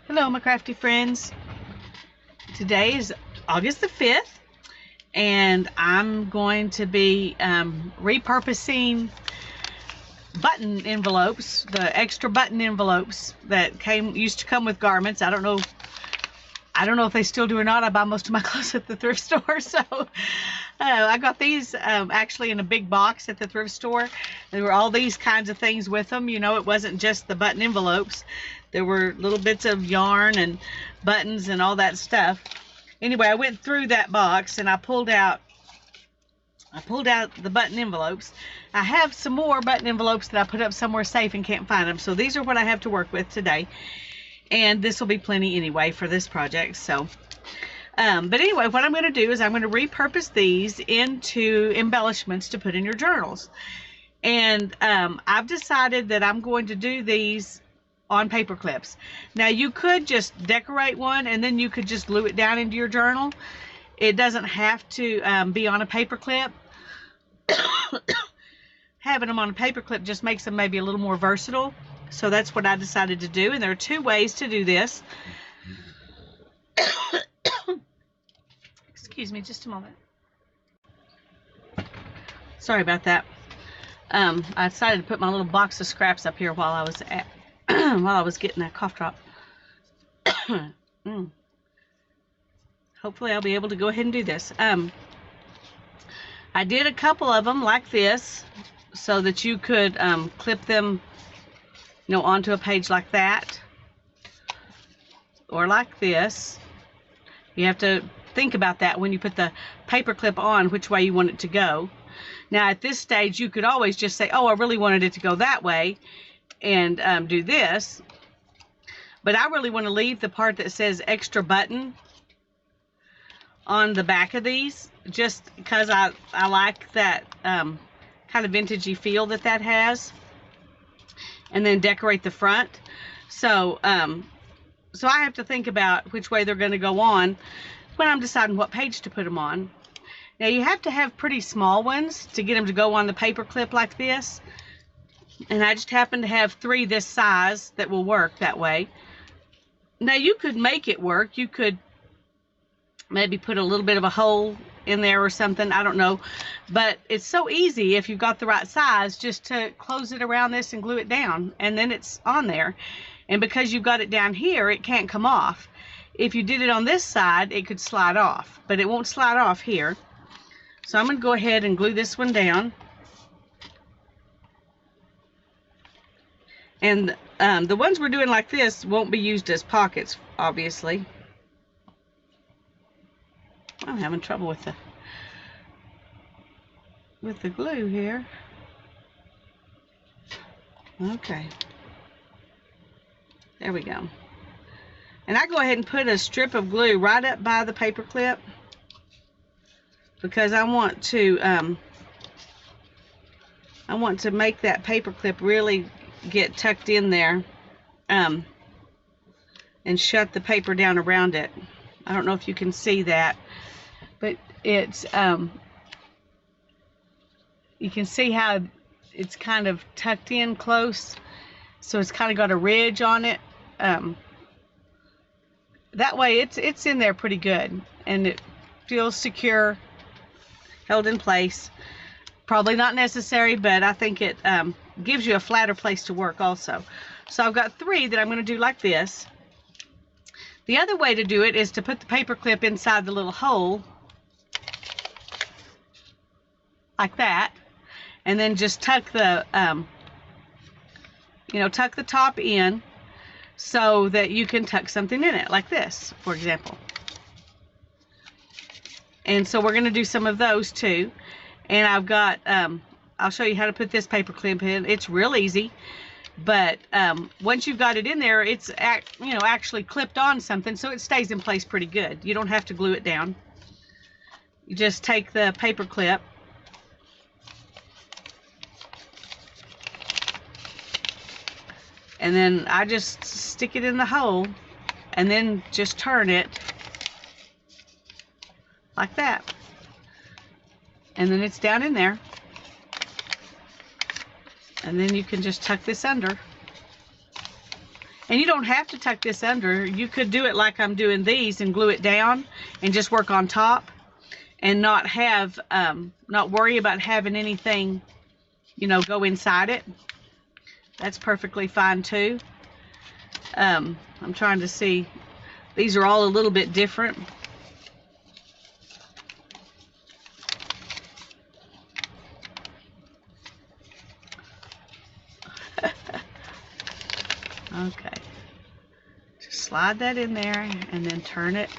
Hello, my crafty friends. Today is August the 5th, and I'm going to be repurposing button envelopes, the extra button envelopes that used to come with garments. I don't know if they still do or not. I buy most of my clothes at the thrift store, so I got these actually in a big box at the thrift store. There were all these kinds of things with them. You know, it wasn't just the button envelopes. There were little bits of yarn and buttons and all that stuff. Anyway, I went through that box and I pulled out the button envelopes. I have some more button envelopes that I put up somewhere safe and can't find them. So these are what I have to work with today. And this will be plenty anyway for this project. So, but anyway, what I'm going to do is I'm going to repurpose these into embellishments to put in your journals. And I've decided that I'm going to do these on paper clips. Now you could just decorate one and then you could just glue it down into your journal. It doesn't have to be on a paper clip. Having them on a paper clip just makes them maybe a little more versatile. So that's what I decided to do, and there are two ways to do this. Excuse me just a moment. Sorry about that. I decided to put my little box of scraps up here while I was getting that cough drop. Hopefully I'll be able to go ahead and do this. I did a couple of them like this so that you could clip them, you know, onto a page like that or like this. You have to think about that when you put the paper clip on, which way you want it to go. Now at this stage you could always just say, oh, I really wanted it to go that way, and do this, but I really want to leave the part that says extra button on the back of these, just because I like that kind of vintagey feel that has, and then decorate the front. So so I have to think about which way they're going to go on when I'm deciding what page to put them on. Now you have to have pretty small ones to get them to go on the paper clip like this, and I just happen to have 3 this size that will work that way. Now you could make it work. You could maybe put a little bit of a hole in there or something, I don't know, but it's so easy if you've got the right size just to close it around this and glue it down, and then it's on there. And because you've got it down here, it can't come off. If you did it on this side, it could slide off, but it won't slide off here. So I'm going to go ahead and glue this one down. And the ones we're doing like this won't be used as pockets, obviously. I'm having trouble with the glue here. Okay. There we go. And I go ahead and put a strip of glue right up by the paper clip because I want to make that paper clip really get tucked in there and shut the paper down around it. I don't know if you can see that, but it's you can see how it's kind of tucked in close, so it's kind of got a ridge on it. That way it's in there pretty good and it feels secure, held in place. Probably not necessary, but I think it gives you a flatter place to work also. So I've got 3 that I'm going to do like this. The other way to do it is to put the paper clip inside the little hole like that, and then just tuck the tuck the top in so that you can tuck something in it like this, for example. And so we're going to do some of those too. And I've got I'll show you how to put this paper clip in. It's real easy, but once you've got it in there, it's actually clipped on something, so it stays in place pretty good. You don't have to glue it down. You just take the paper clip and then I just stick it in the hole and then just turn it like that, and then it's down in there. And then you can just tuck this under And you don't have to tuck this under. You could do it like I'm doing these and glue it down and just work on top and not have, not worry about having anything, you know, go inside it. That's perfectly fine too. I'm trying to see. These are all a little bit different. Okay. Just slide that in there and then turn it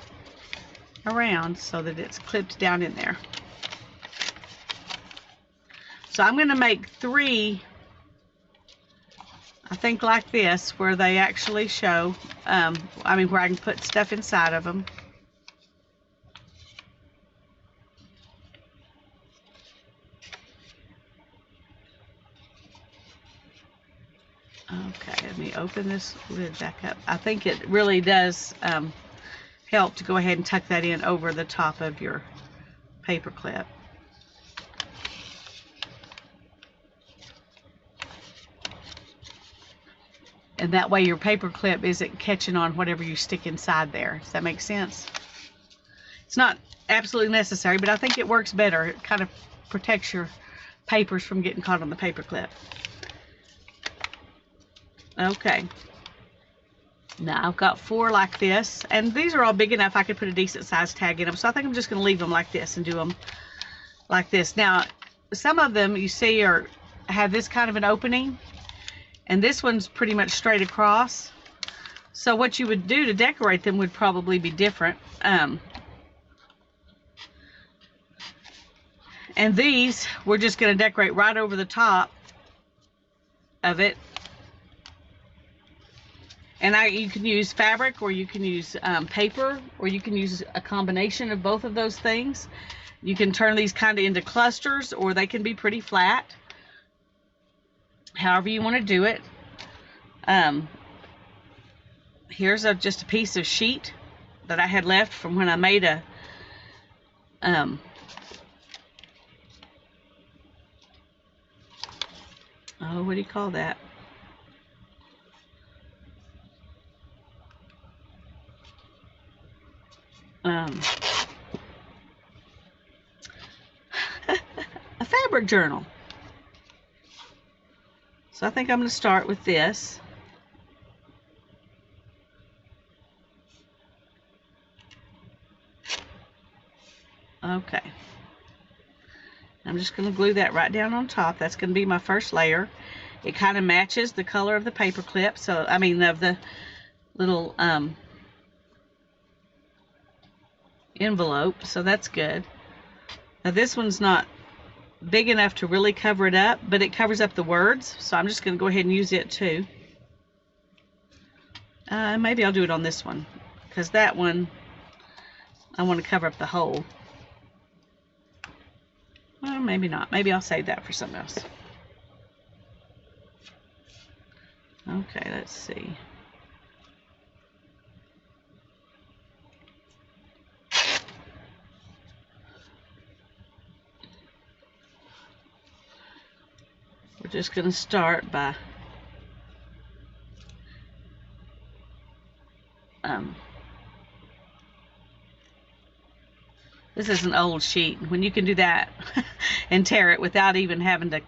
around so that it's clipped down in there. So I'm going to make 3, I think, like this, where they actually show, I mean, where I can put stuff inside of them. Okay, let me open this lid back up. I think it really does help to go ahead and tuck that in over the top of your paper clip. And that way your paper clip isn't catching on whatever you stick inside there. Does that make sense? It's not absolutely necessary, but I think it works better. It kind of protects your papers from getting caught on the paper clip. Okay. Now I've got 4 like this, and these are all big enough I could put a decent size tag in them. So I think I'm just going to leave them like this and do them like this. Now, some of them you see have this kind of an opening, and this one's pretty much straight across. So what you would do to decorate them would probably be different. And these, we're just going to decorate right over the top of it. And you can use fabric, or you can use paper, or you can use a combination of both of those things. You can turn these kind of into clusters, or they can be pretty flat. However you want to do it. Here's just a piece of sheet that I had left from when I made a oh, what do you call that? A fabric journal. So I think I'm going to start with this. Okay. I'm just going to glue that right down on top. That's going to be my first layer. It kind of matches the color of the paper clip, so I mean of the little envelope, so that's good. Now this one's not big enough to really cover it up, but it covers up the words, so I'm just going to go ahead and use it too. Maybe I'll do it on this one, because that one I want to cover up the whole. Well, maybe not. Maybe I'll save that for something else. Okay, let's see. We're just going to start by this is an old sheet. When you can do that and tear it without even having to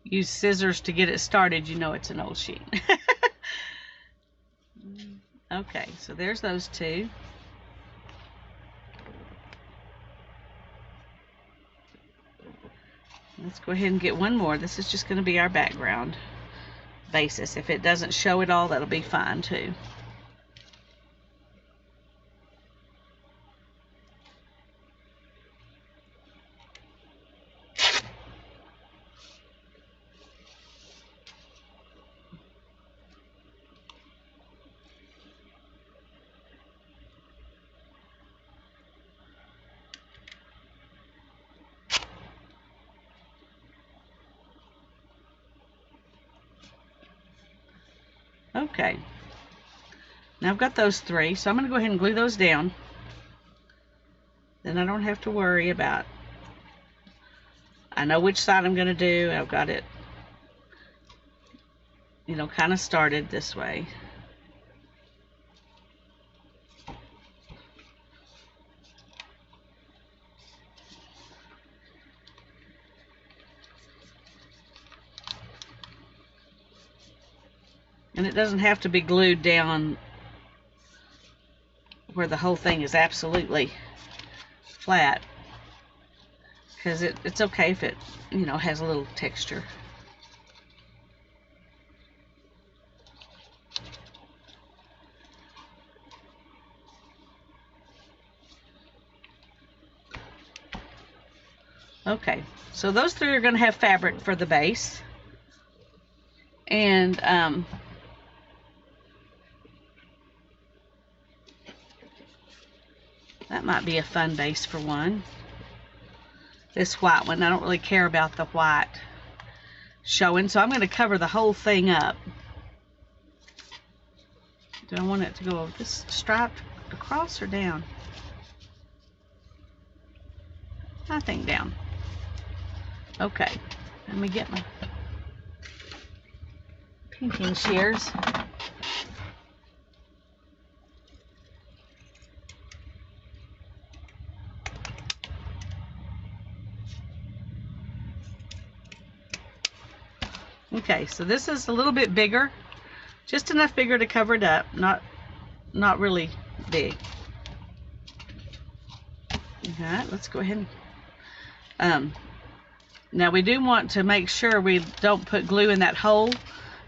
use scissors to get it started, you know it's an old sheet. Okay, so there's those 2. Let's go ahead and get one more. This is just going to be our background basis. If it doesn't show it all, that'll be fine too. Okay, now I've got those 3, so I'm going to go ahead and glue those down. Then I don't have to worry about, I know which side I'm going to do. I've got it, you know, kind of started this way. And it doesn't have to be glued down where the whole thing is absolutely flat, because it's okay if it, you know, has a little texture. Okay, so those three are going to have fabric for the base. And that might be a fun base for one. This white one, I don't really care about the white showing, so I'm going to cover the whole thing up. Do I want it to go over this stripe across or down? I think down. Okay, let me get my pinking shears. Okay, so this is a little bit bigger, just enough bigger to cover it up, not really big. Alright, let's go ahead and now we do want to make sure we don't put glue in that hole,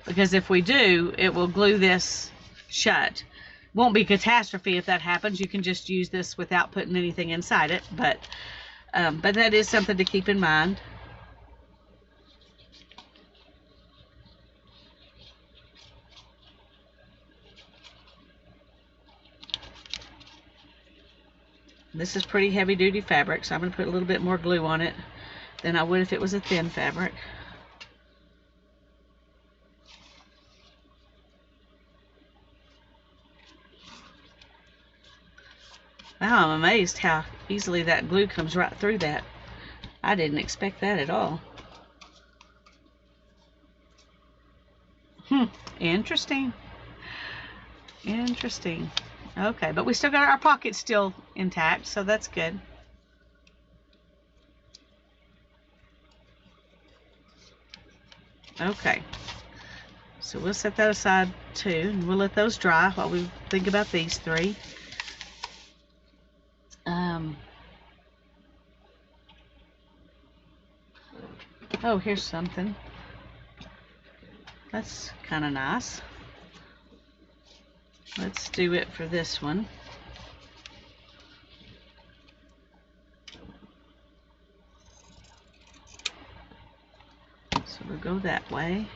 because if we do, it will glue this shut. Won't be catastrophe if that happens. You can just use this without putting anything inside it, but that is something to keep in mind. This is pretty heavy duty fabric, so I'm going to put a little bit more glue on it than I would if it was a thin fabric. Wow, I'm amazed how easily that glue comes right through that. I didn't expect that at all. Interesting. Interesting. Okay, but we still got our pocket still intact, so that's good. Okay, so we'll set that aside too, and we'll let those dry while we think about these three. Oh, here's something. That's kind of nice. Let's do it for this one. So we'll go that way.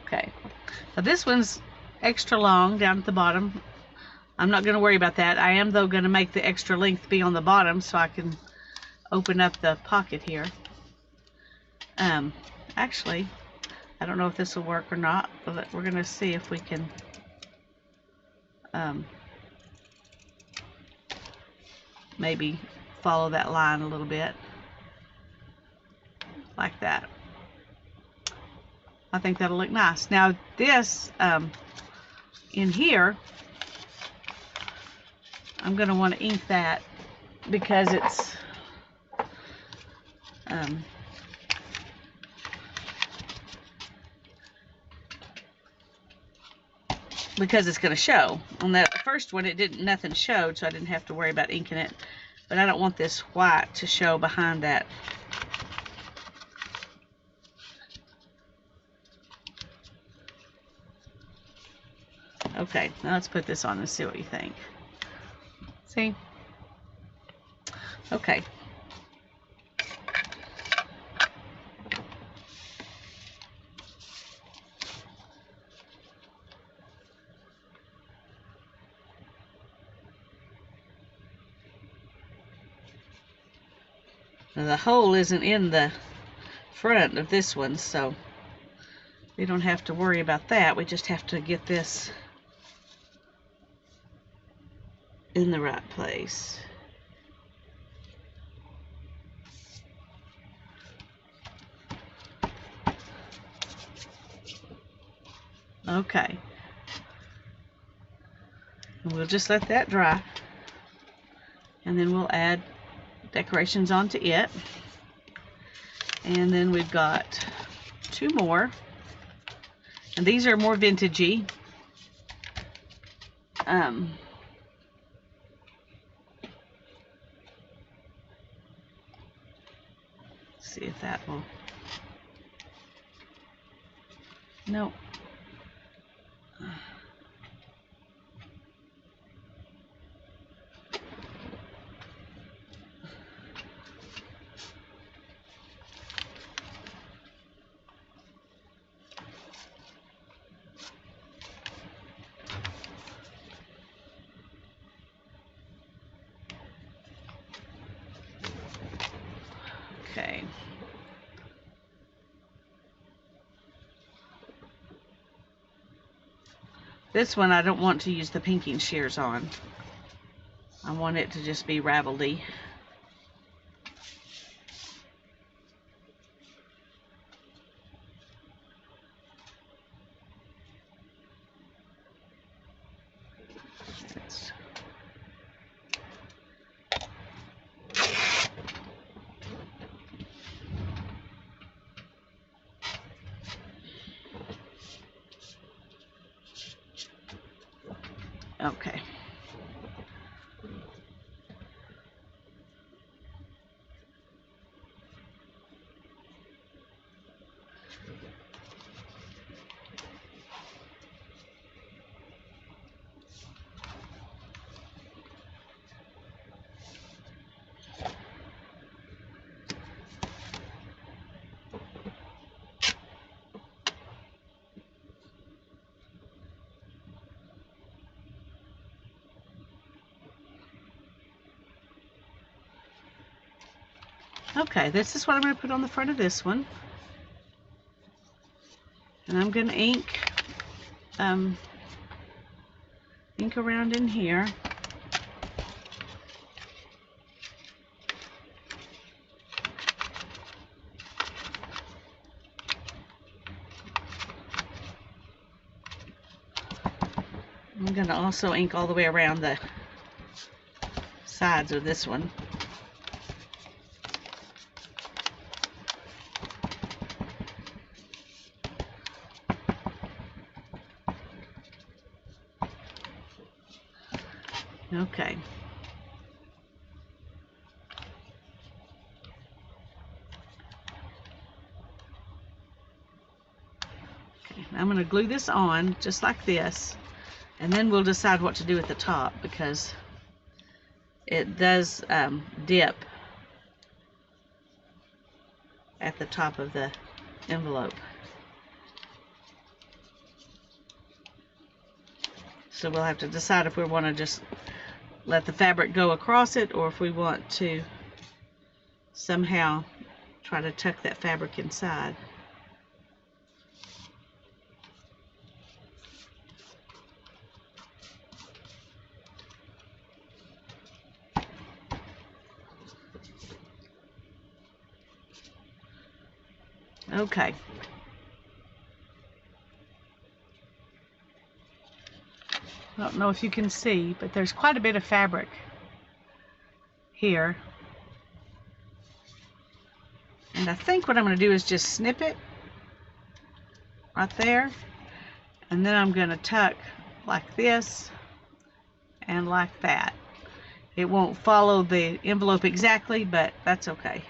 Okay, now this one's extra long down at the bottom. I'm not going to worry about that. I am, though, going to make the extra length be on the bottom so I can open up the pocket here. Actually, I don't know if this will work or not, but we're going to see if we can maybe follow that line a little bit, like that. I think that'll look nice. Now this, in here, I'm going to want to ink that because it's, going to show. On that first one, nothing showed, so I didn't have to worry about inking it. But I don't want this white to show behind that. Okay, now let's put this on and see what you think. See? Okay. Now the hole isn't in the front of this one, so we don't have to worry about that. We just have to get this in the right place. Okay. And we'll just let that dry. And then we'll add decorations onto it. And then we've got 2 more. And these are more vintagey. See if that will. Nope. Okay. This one I don't want to use the pinking shears on. I want it to just be ravelly. Okay. Okay, this is what I'm going to put on the front of this one. And I'm going to ink around in here. I'm going to also ink all the way around the sides of this one. Okay. Okay, I'm going to glue this on just like this, and then we'll decide what to do at the top, because it does dip at the top of the envelope. So we'll have to decide if we want to just let the fabric go across it, or if we want to somehow try to tuck that fabric inside. Okay. I don't know if you can see, but there's quite a bit of fabric here. And I think what I'm going to do is just snip it right there. And then I'm going to tuck like this and like that. It won't follow the envelope exactly, but that's okay.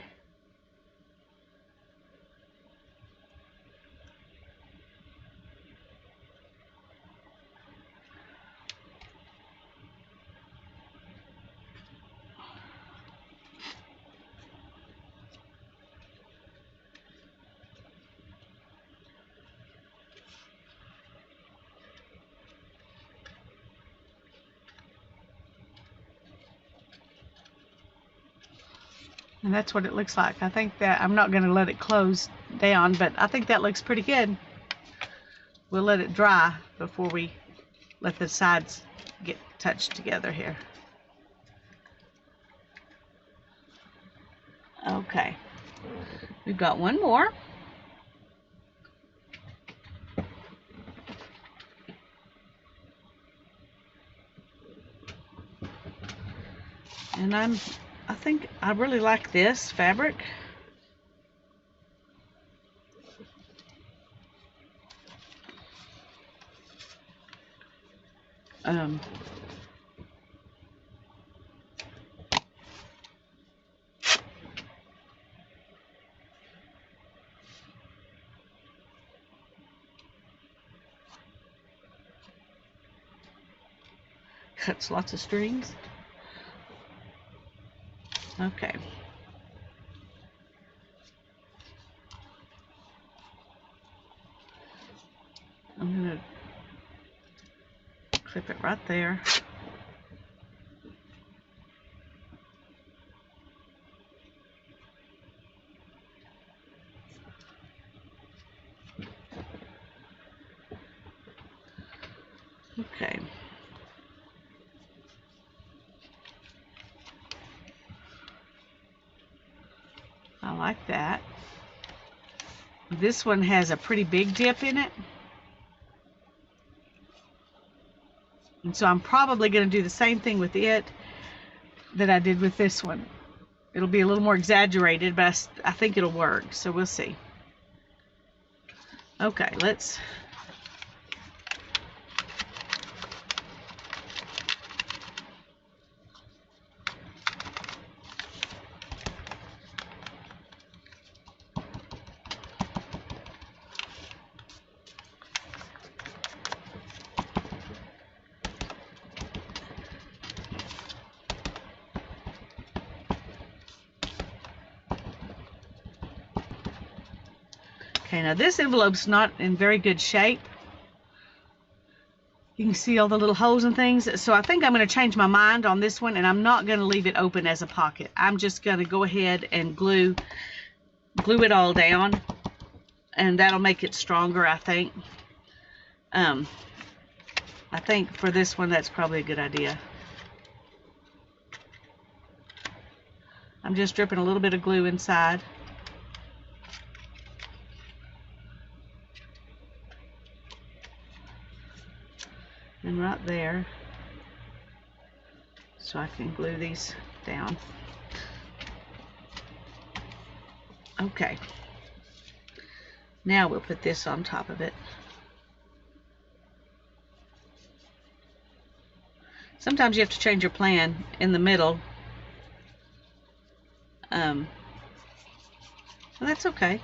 And that's what it looks like. I think that I'm not going to let it close down, but I think that looks pretty good. We'll let it dry before we let the sides get touched together here. Okay, we've got one more. And I think I really like this fabric. Cuts lots of strings. Okay. I'm going to clip it right there. Okay. I like that. This one has a pretty big dip in it. And so I'm probably going to do the same thing with it that I did with this one. It'll be a little more exaggerated, but I think it'll work. So we'll see. Okay, let's... Okay, now this envelope's not in very good shape. You can see all the little holes and things. So I think I'm going to change my mind on this one, and I'm not going to leave it open as a pocket. I'm just going to go ahead and glue it all down, and that'll make it stronger, I think. I think for this one, that's probably a good idea. I'm just dripping a little bit of glue inside. And right there, so I can glue these down. Okay, now we'll put this on top of it. Sometimes you have to change your plan in the middle. Well, that's okay.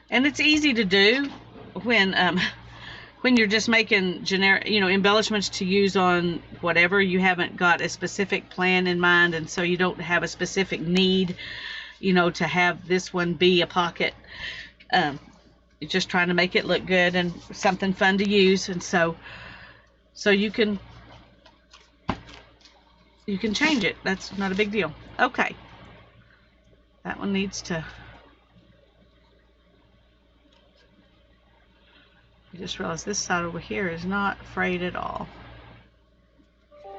And it's easy to do when you're just making generic, embellishments to use on whatever. You haven't got a specific plan in mind, and so you don't have a specific need, to have this one be a pocket. You're just trying to make it look good and something fun to use, and so you can change it. That's not a big deal. Okay, that one needs to... I just realized this side over here is not frayed at all.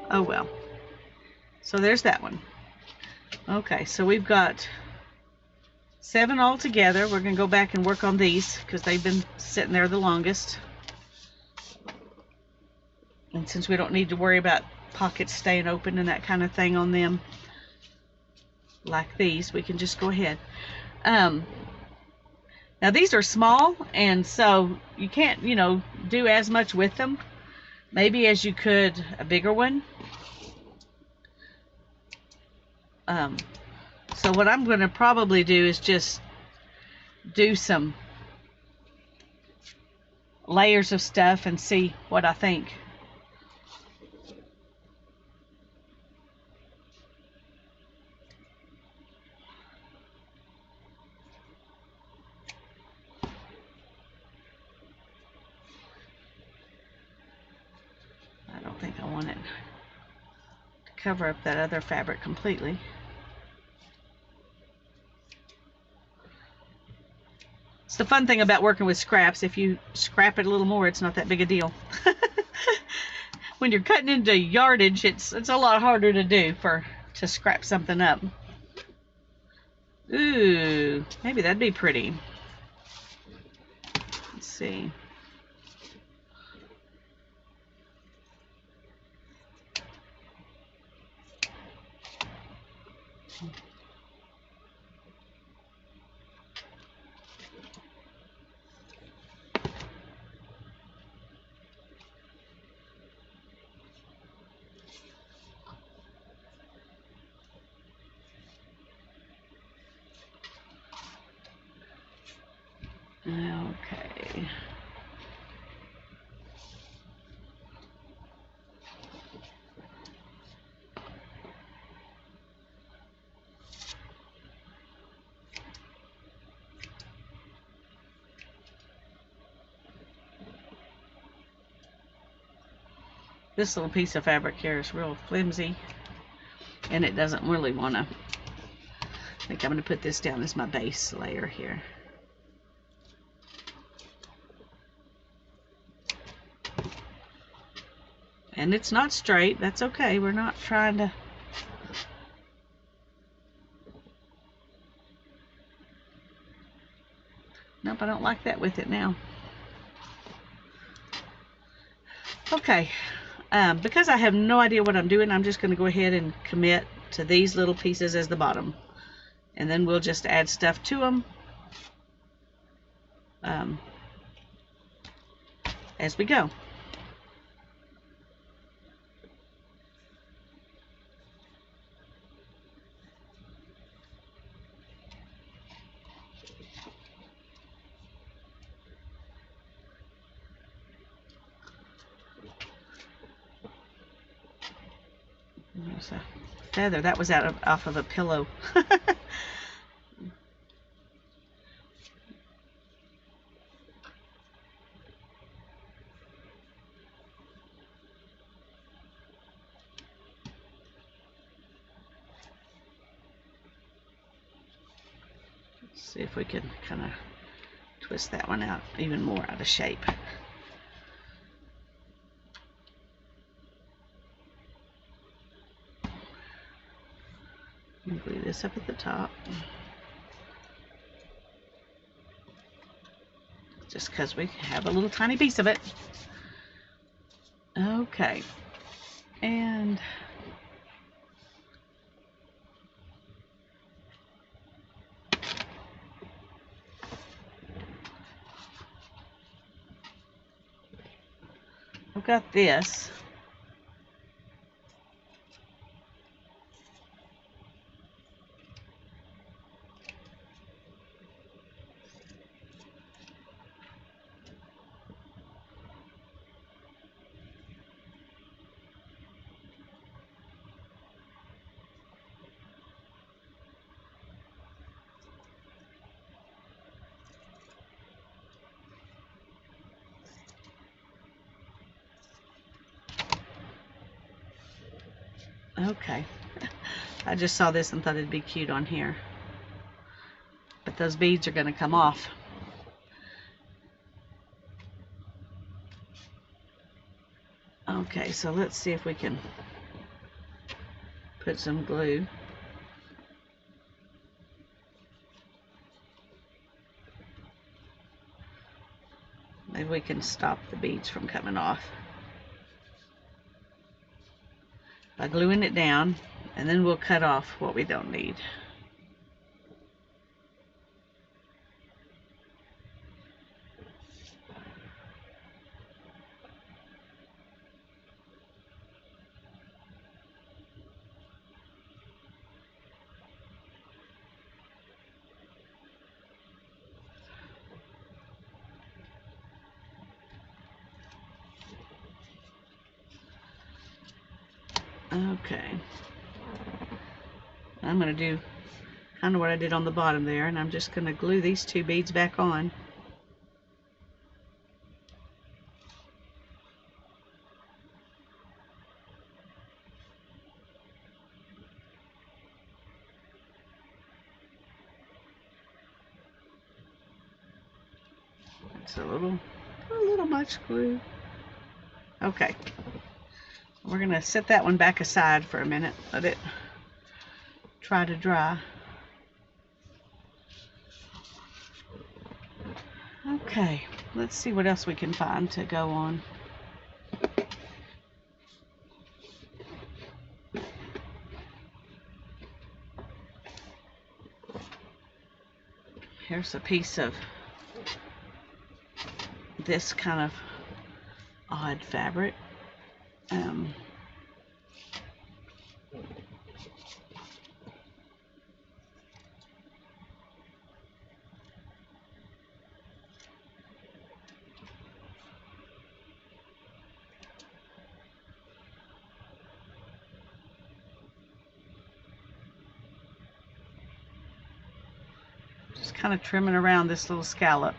Oh well. So there's that one. Okay, so we've got 7 all together. We're going to go back and work on these because they've been sitting there the longest. And since we don't need to worry about pockets staying open and that kind of thing on them like these, we can just go ahead. Now these are small, and so you can't, do as much with them, maybe as you could a bigger one. So what I'm going to probably do is just do some layers of stuff and see what I think. I don't think I want it to cover up that other fabric completely. It's the fun thing about working with scraps. If you scrap it a little more, it's not that big a deal. When you're cutting into yardage, it's a lot harder to do to scrap something up. Ooh, maybe that'd be pretty. Let's see. Okay. This little piece of fabric here is real flimsy, and it doesn't really want to. I think I'm going to put this down as my base layer here. And it's not straight. That's okay. We're not trying to... Nope, I don't like that with it now. Okay. Because I have no idea what I'm doing, I'm just going to go ahead and commit to these little pieces as the bottom. And then we'll just add stuff to them as we go. There's a feather. That was off of a pillow. See if we can kind of twist that one out even more out of shape. Glue this up at the top. Just because we have a little tiny piece of it. Okay. And I've got this. Okay. I just saw this and thought it'd be cute on here. But those beads are going to come off. Okay, so let's see if we can put some glue. Maybe we can stop the beads from coming off by gluing it down, and then we'll cut off what we don't need. Okay. I'm going to do kind of what I did on the bottom there, and I'm just going to glue these two beads back on. It's a little much glue. Okay. We're going to set that one back aside for a minute. Let it try to dry. Okay, let's see what else we can find to go on. Here's a piece of this kind of odd fabric. kind of trimming around this little scallop.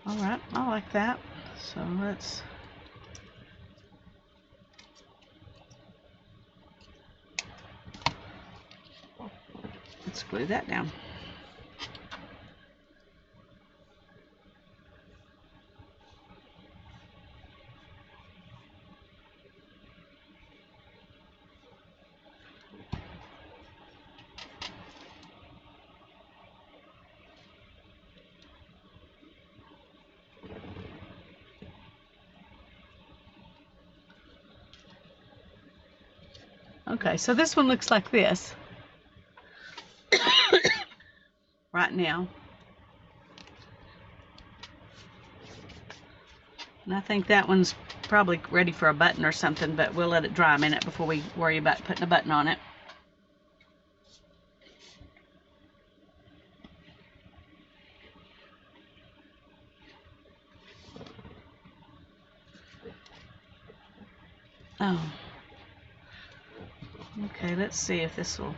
All right, I like that. So let's glue that down. Okay, so this one looks like this right now. And I think that one's probably ready for a button or something, but we'll let it dry a minute before we worry about putting a button on it. Oh. Okay, let's see if this will...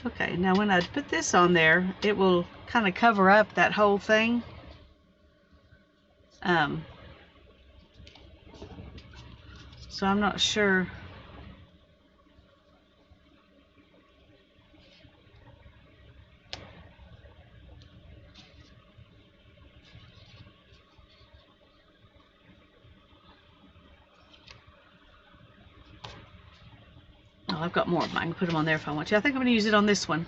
Okay, now when I put this on there, it will kind of cover up that whole thing. So I'm not sure. Oh, I've got more of them. I can put them on there if I want to. I think I'm going to use it on this one.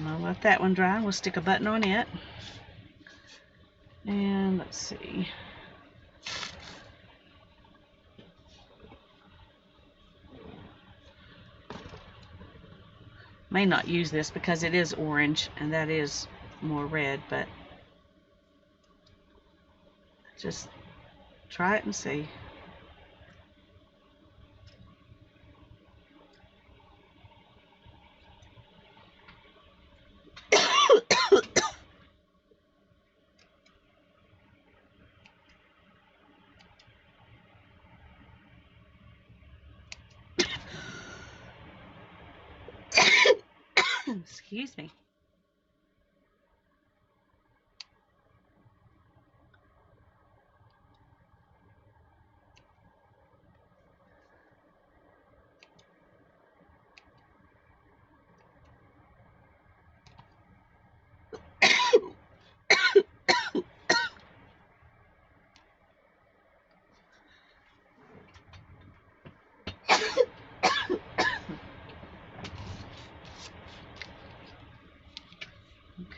I'll let that one dry. We'll stick a button on it. And let's see. May not use this because it is orange and that is more red, but just try it and see. Excuse me.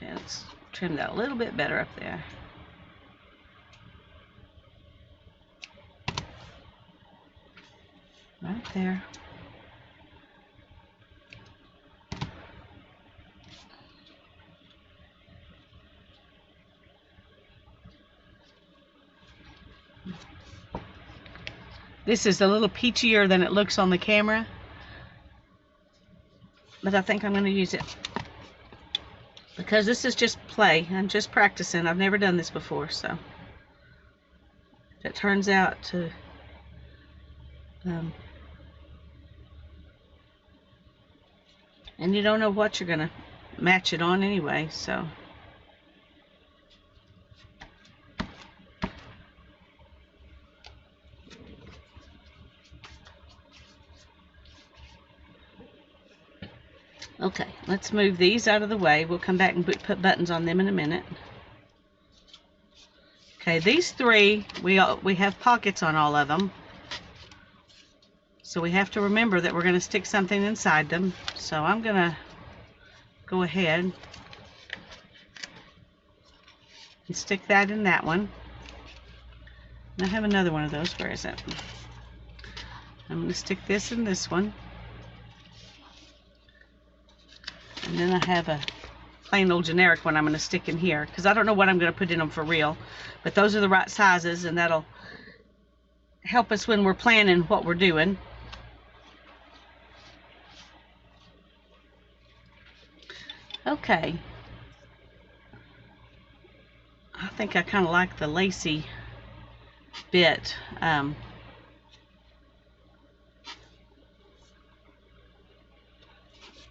Okay, let's trim that a little bit better up there. Right there. This is a little peachier than it looks on the camera, but I think I'm going to use it because this is just play. I'm just practicing. I've never done this before, so if it turns out to and you don't know what you're going to match it on anyway, so Okay, let's move these out of the way. We'll come back and put buttons on them in a minute. Okay, these three, we have pockets on all of them. So we have to remember that we're going to stick something inside them. So I'm going to go ahead and stick that in that one. And I have another one of those. Where is it? I'm going to stick this in this one. And then I have a plain old generic one I'm going to stick in here, because I don't know what I'm going to put in them for real. But those are the right sizes, and that'll help us when we're planning what we're doing. Okay. I think I kind of like the lacy bit. Well,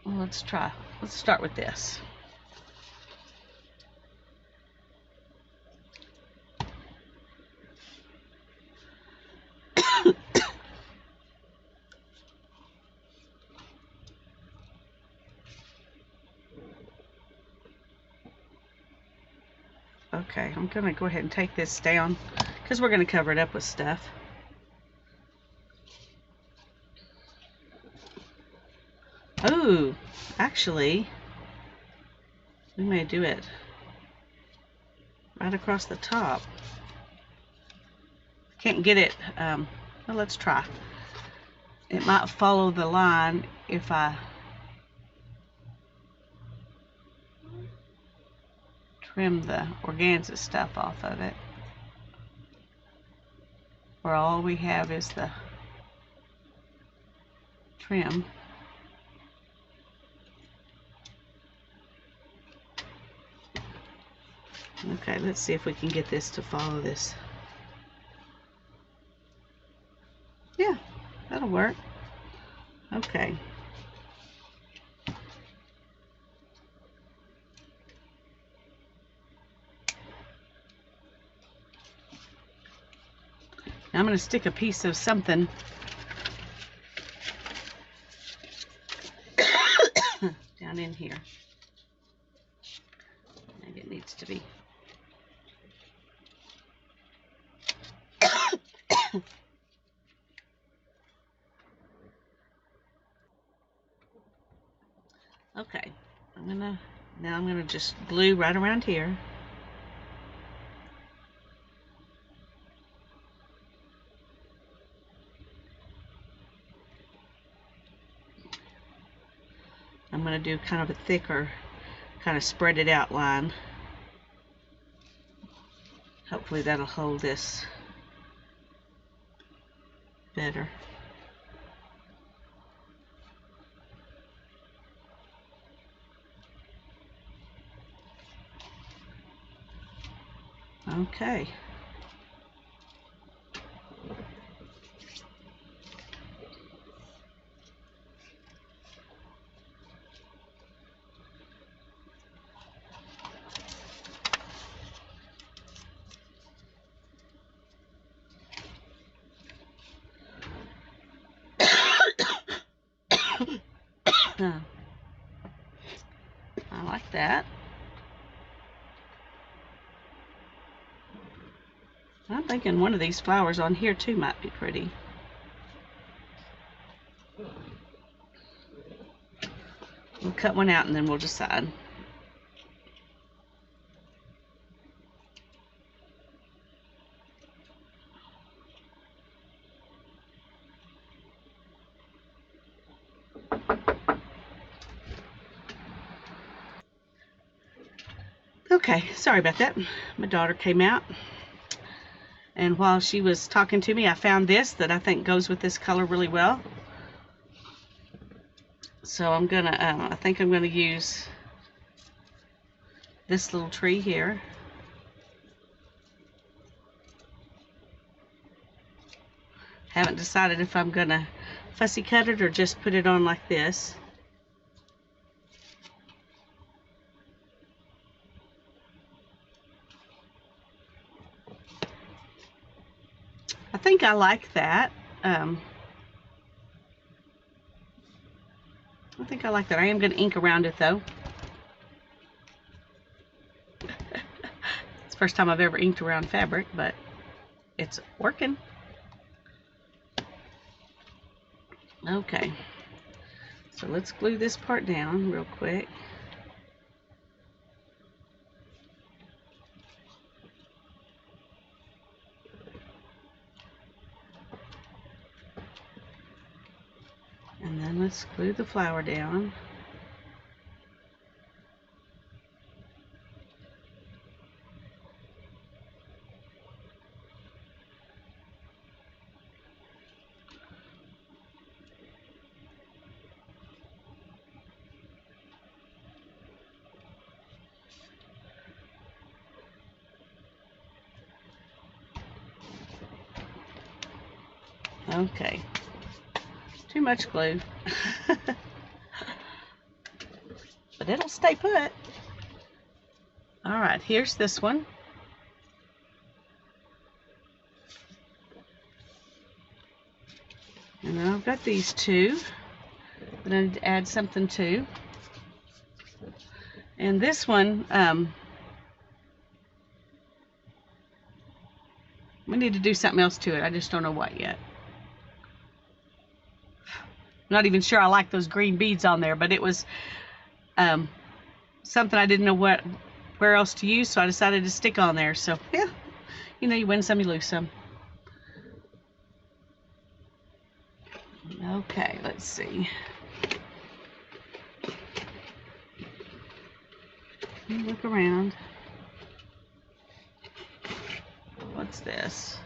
let's try. Let's start with this. Okay, I'm going to go ahead and take this down because we're going to cover it up with stuff. Oh, actually, we may do it right across the top. Can't get it, well, let's try. It might follow the line if I trim the organza stuff off of it, where all we have is the trim. Okay, let's see if we can get this to follow this. Yeah, that'll work. Okay. Now I'm going to stick a piece of something down in here. Maybe it needs to be. Okay, now I'm gonna just glue right around here. I'm gonna do kind of a thicker, kind of spread it out line. Hopefully that'll hold this better. Okay. I like that. I'm thinking one of these flowers on here too might be pretty. We'll cut one out and then we'll decide. Okay, sorry about that. My daughter came out, and while she was talking to me, I found this that I think goes with this color really well. So I'm gonna, I think I'm gonna use this little tree here. Haven't decided if I'm gonna fussy cut it or just put it on like this. I think I like that. I don't think I like that. I am going to ink around it though. It's the first time I've ever inked around fabric, but it's working. Okay, so let's glue this part down real quick. And then let's glue the flower down. Okay, too much glue. But it'll stay put. All right, here's this one. And then I've got these two that I need to add something to. And this one, we need to do something else to it. I just don't know what yet. I'm not even sure I like those green beads on there, but it was something I didn't know where else to use, so I decided to stick on there. So yeah, you know, you win some, you lose some. Okay, let's see. Let me look around. What's this?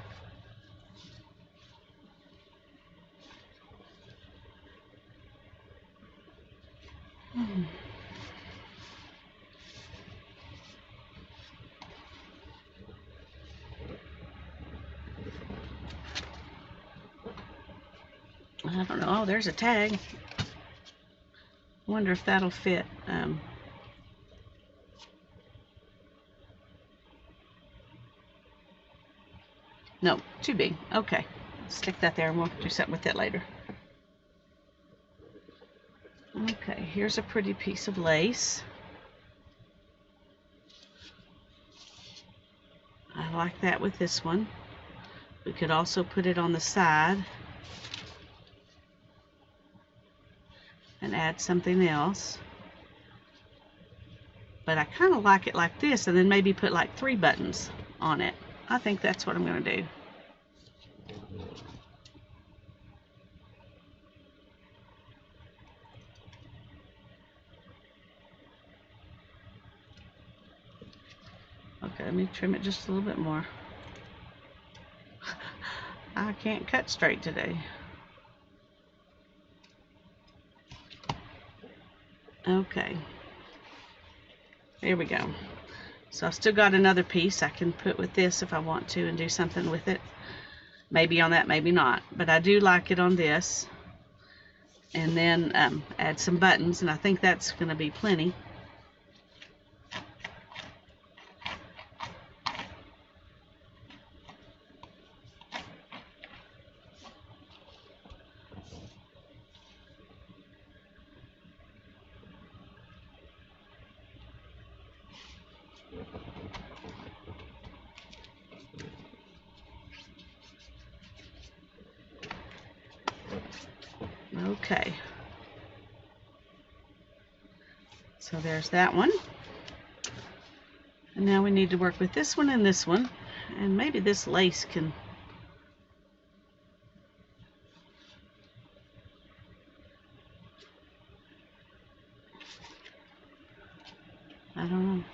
I don't know. Oh, there's a tag. I wonder if that'll fit. No, too big. Okay, stick that there and we'll do something with it later. Okay, here's a pretty piece of lace. I like that with this one. We could also put it on the side and add something else. But I kind of like it like this, and then maybe put like 3 buttons on it. I think that's what I'm going to do. Okay, let me trim it just a little bit more. I can't cut straight today. Okay. There we go. So I've still got another piece I can put with this if I want to and do something with it. Maybe on that, maybe not. But I do like it on this. And then add some buttons, and I think that's going to be plenty. Okay, so there's that one. And now we need to work with this one and this one, and maybe this lace can I don't know.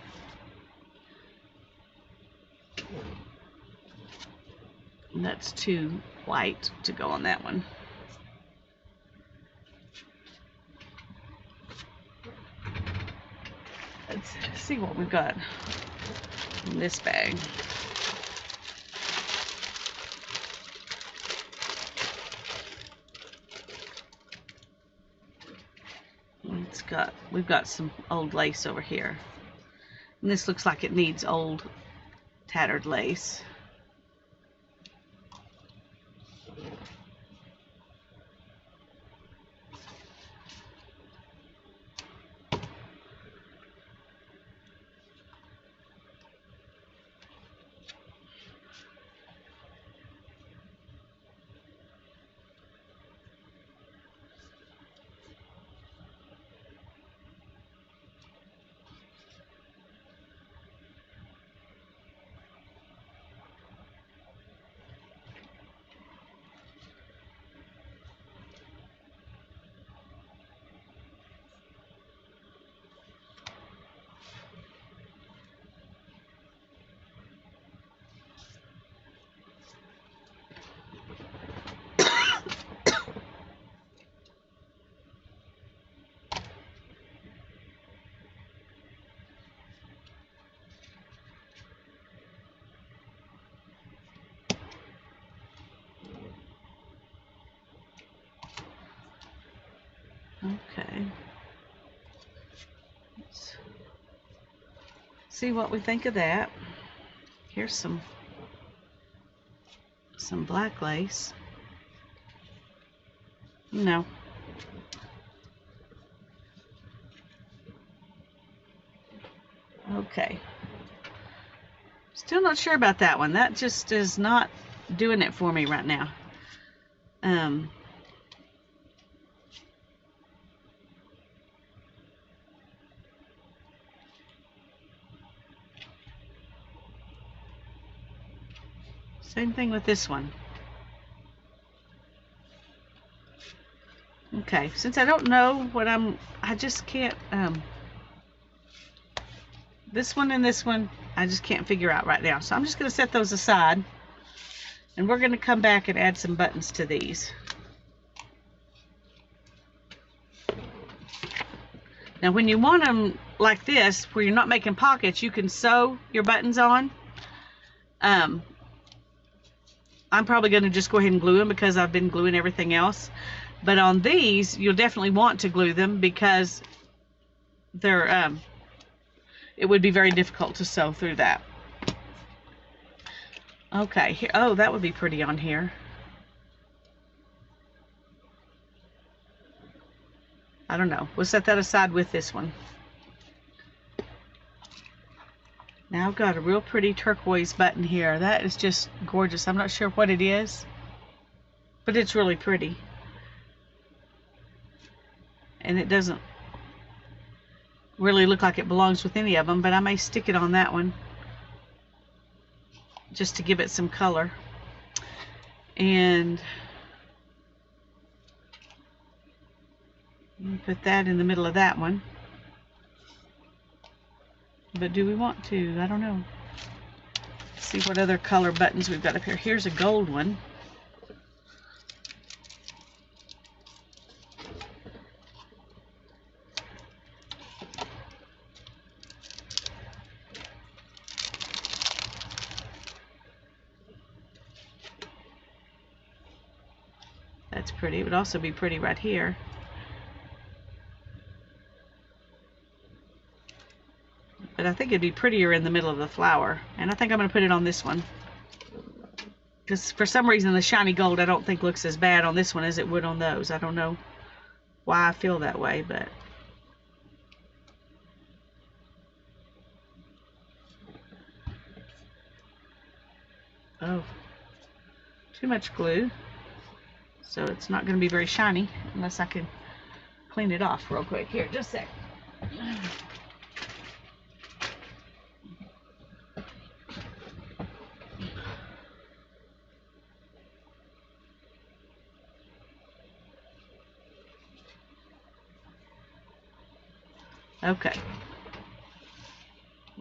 That's too white to go on that one. Let's see what we've got in this bag. We've got some old lace over here. And this looks like it needs old tattered lace. Okay. Let's see what we think of that. Here's some black lace. No. Okay. Still not sure about that one. That just is not doing it for me right now. Same thing with this one. Okay, since I don't know what I just can't, this one and this one, I just can't figure out right now. So I'm just going to set those aside, and we're going to come back and add some buttons to these. Now when you want them like this, where you're not making pockets, you can sew your buttons on. I'm probably going to just go ahead and glue them because I've been gluing everything else. But on these, you'll definitely want to glue them because they're, it would be very difficult to sew through that. Okay, here, oh, that would be pretty on here. I don't know. We'll set that aside with this one. Now I've got a real pretty turquoise button here. That is just gorgeous. I'm not sure what it is, but it's really pretty. And it doesn't really look like it belongs with any of them, but I may stick it on that one just to give it some color. And put that in the middle of that one. But do we want to? I don't know. Let's see what other color buttons we've got up here. Here's a gold one. That's pretty. It would also be pretty right here. But I think it'd be prettier in the middle of the flower. And I think I'm going to put it on this one. Because for some reason the shiny gold I don't think looks as bad on this one as it would on those. I don't know why I feel that way, but... Oh, too much glue. So it's not going to be very shiny unless I can clean it off real quick. Here, just a sec. Okay.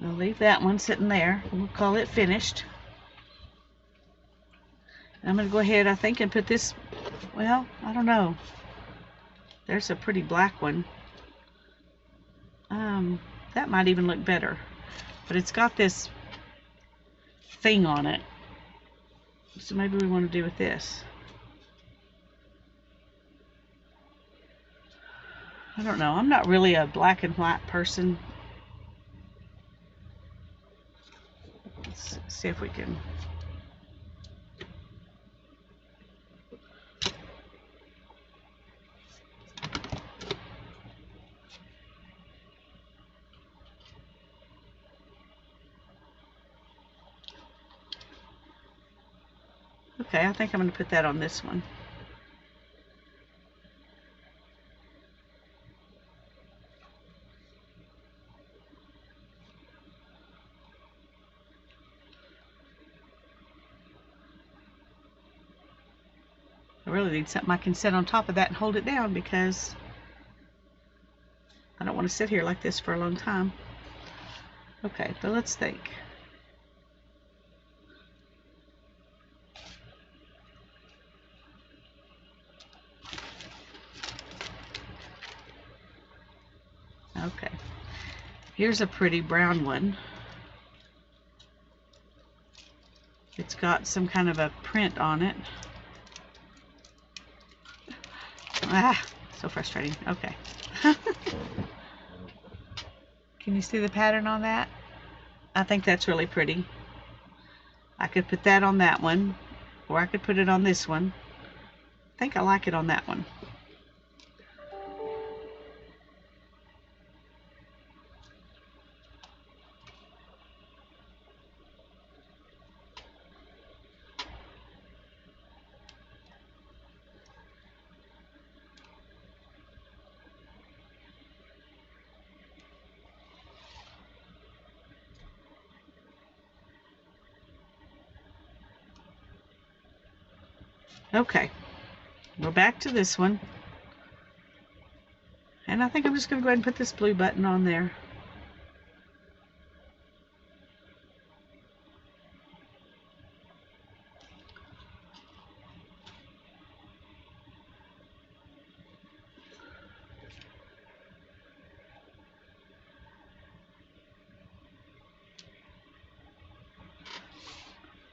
I'll leave that one sitting there. We'll call it finished. I'm going to go ahead, I think, and put this, well, I don't know. There's a pretty black one. That might even look better. But it's got this thing on it. So maybe we want to do with this. I don't know. I'm not really a black and white person. Let's see if we can... Okay, I think I'm going to put that on this one. I really need something I can sit on top of that and hold it down because I don't want to sit here like this for a long time. Okay, but let's think. Okay, here's a pretty brown one. It's got some kind of a print on it. Ah, So frustrating. Okay. Can you see the pattern on that? I think that's really pretty. I could put that on that one, or I could put it on this one. I think I like it on that one. Okay, we're back to this one. And I think I'm just going to go ahead and put this blue button on there.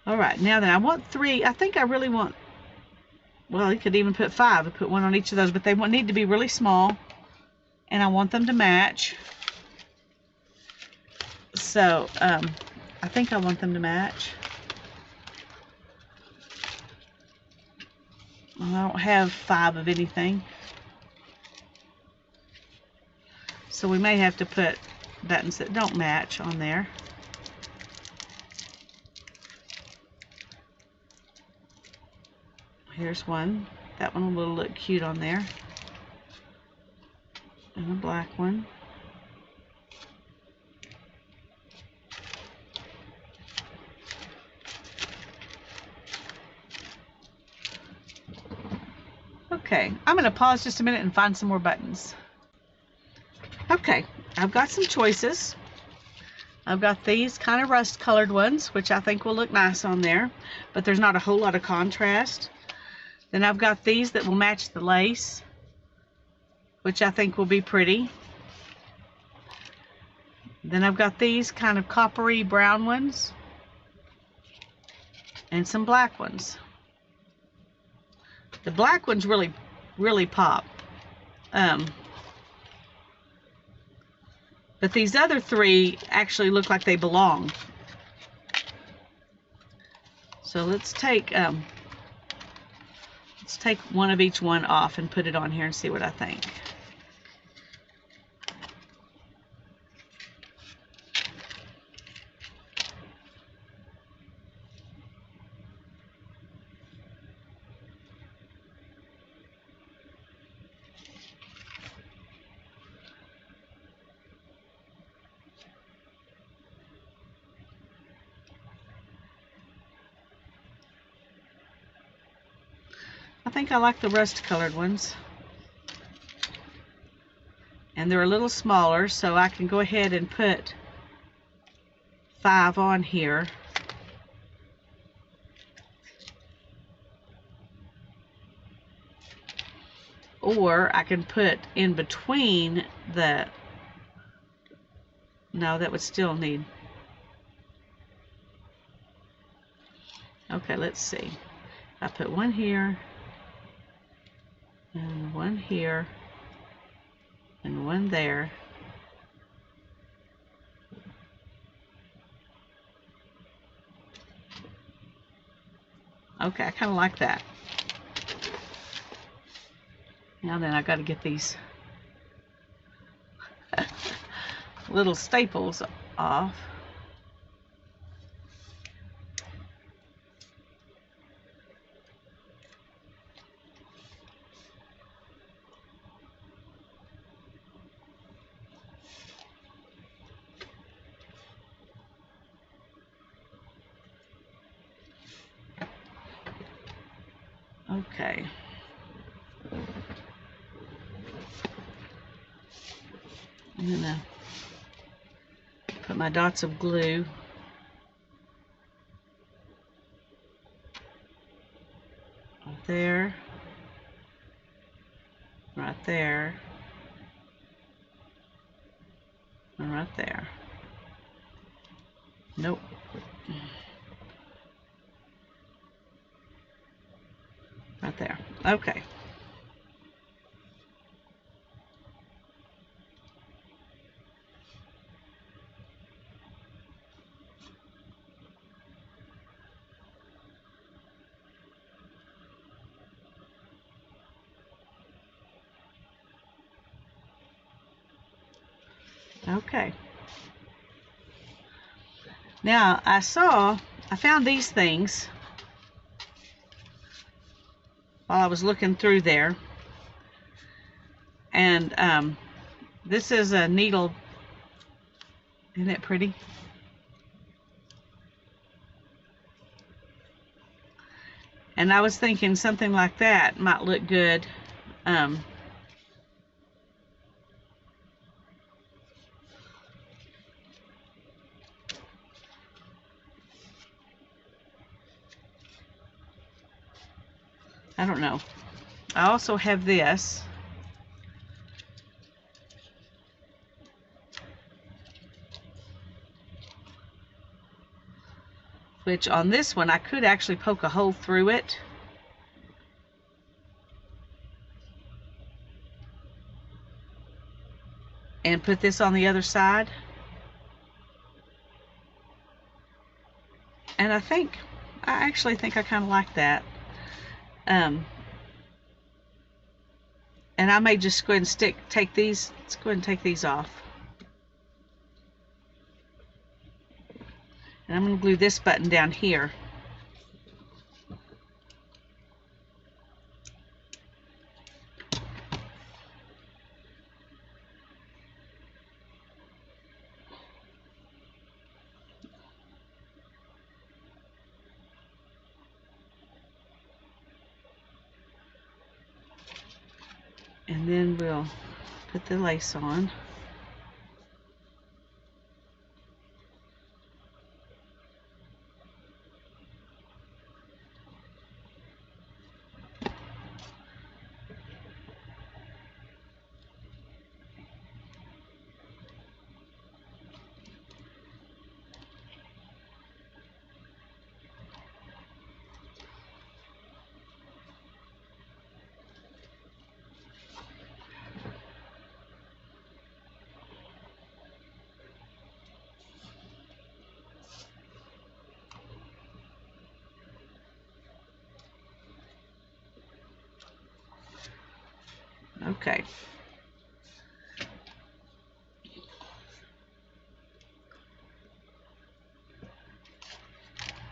All right, now then I want 3. I think I really want, well, you could even put 5 and put one on each of those, but they need to be really small, and I want them to match. So I think I want them to match. Well, I don't have 5 of anything, so we may have to put buttons that don't match on there. Here's one. That one will look cute on there. And a black one. Okay, I'm going to pause just a minute and find some more buttons. Okay, I've got some choices. I've got these kind of rust colored ones, which I think will look nice on there, but there's not a whole lot of contrast. Then I've got these that will match the lace, which I think will be pretty. Then I've got these kind of coppery brown ones and some black ones. The black ones really pop. But these other 3 actually look like they belong. So let's take one of each one off and put it on here and see what I think. I think I like the rust colored ones, and they're a little smaller, so I can go ahead and put 5 on here. Or I can put in between the, no, that would still need, okay, let's see. I put one here, and one here, and one there. Okay, I kind of like that. Now then, I got to get these little staples off. Okay. I'm gonna put my dots of glue right there, right there, and right there. Nope. Right there. Okay. Okay. Now I found these things while I was looking through there, and this is a needle. Isn't it pretty? And I was thinking something like that might look good. I don't know. I also have this. Which on this one I could actually poke a hole through it. And put this on the other side. And I actually think I kind of like that. And I may just go ahead and take these. Let's go ahead and take these off. And I'm going to glue this button down here. And then we'll put the lace on. Okay.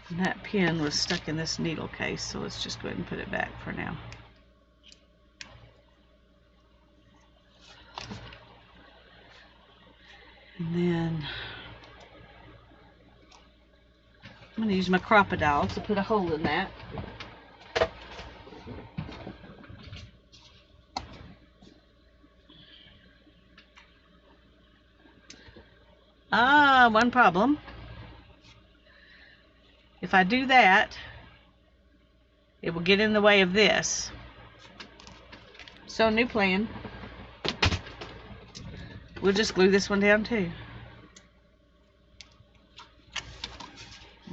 And that pin was stuck in this needle case, so let's just go ahead and put it back for now. And then I'm going to use my Crop-A-Dile to put a hole in that. One problem. If I do that, it will get in the way of this. So, new plan. We'll just glue this one down too.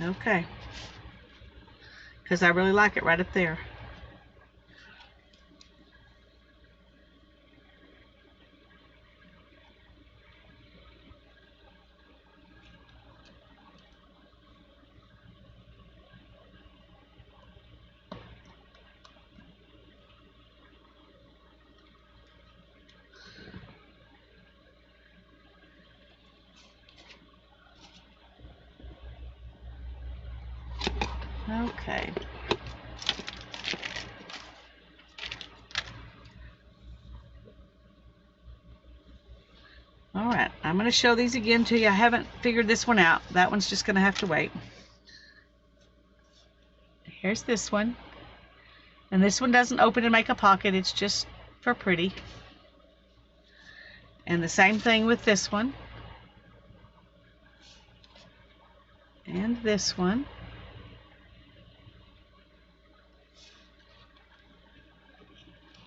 Okay. Because I really like it right up there. Okay. Alright, I'm going to show these again to you. I haven't figured this one out. That one's just going to have to wait. Here's this one. And this one doesn't open and make a pocket. It's just for pretty. And the same thing with this one. And this one.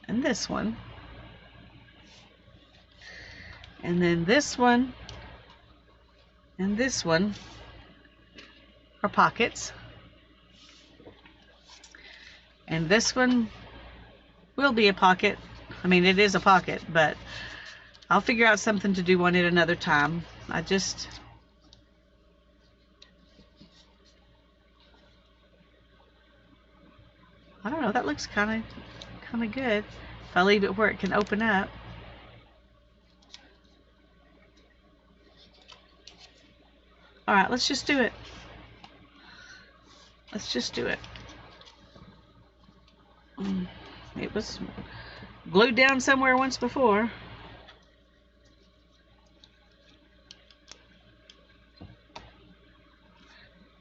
And this one. And then this one and this one are pockets. And this one will be a pocket. I mean, it is a pocket, but I'll figure out something to do on it another time. I don't know, that looks kind of good. If I leave it where it can open up. All right, let's just do it. Let's just do it. It was glued down somewhere once before.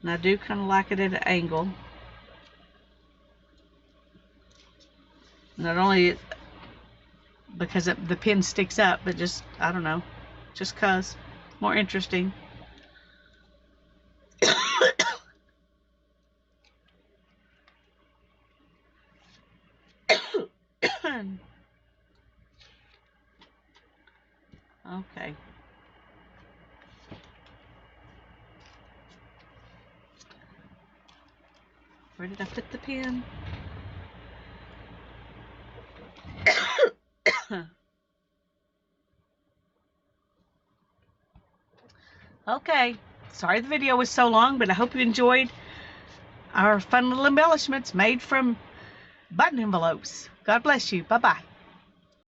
And I do kind of like it at an angle. Not only because the pin sticks up, but just, I don't know, just 'cause. More interesting. Okay. Where did I put the pin? Okay. Sorry the video was so long, but I hope you enjoyed our fun little embellishments made from button envelopes. God bless you. Bye-bye.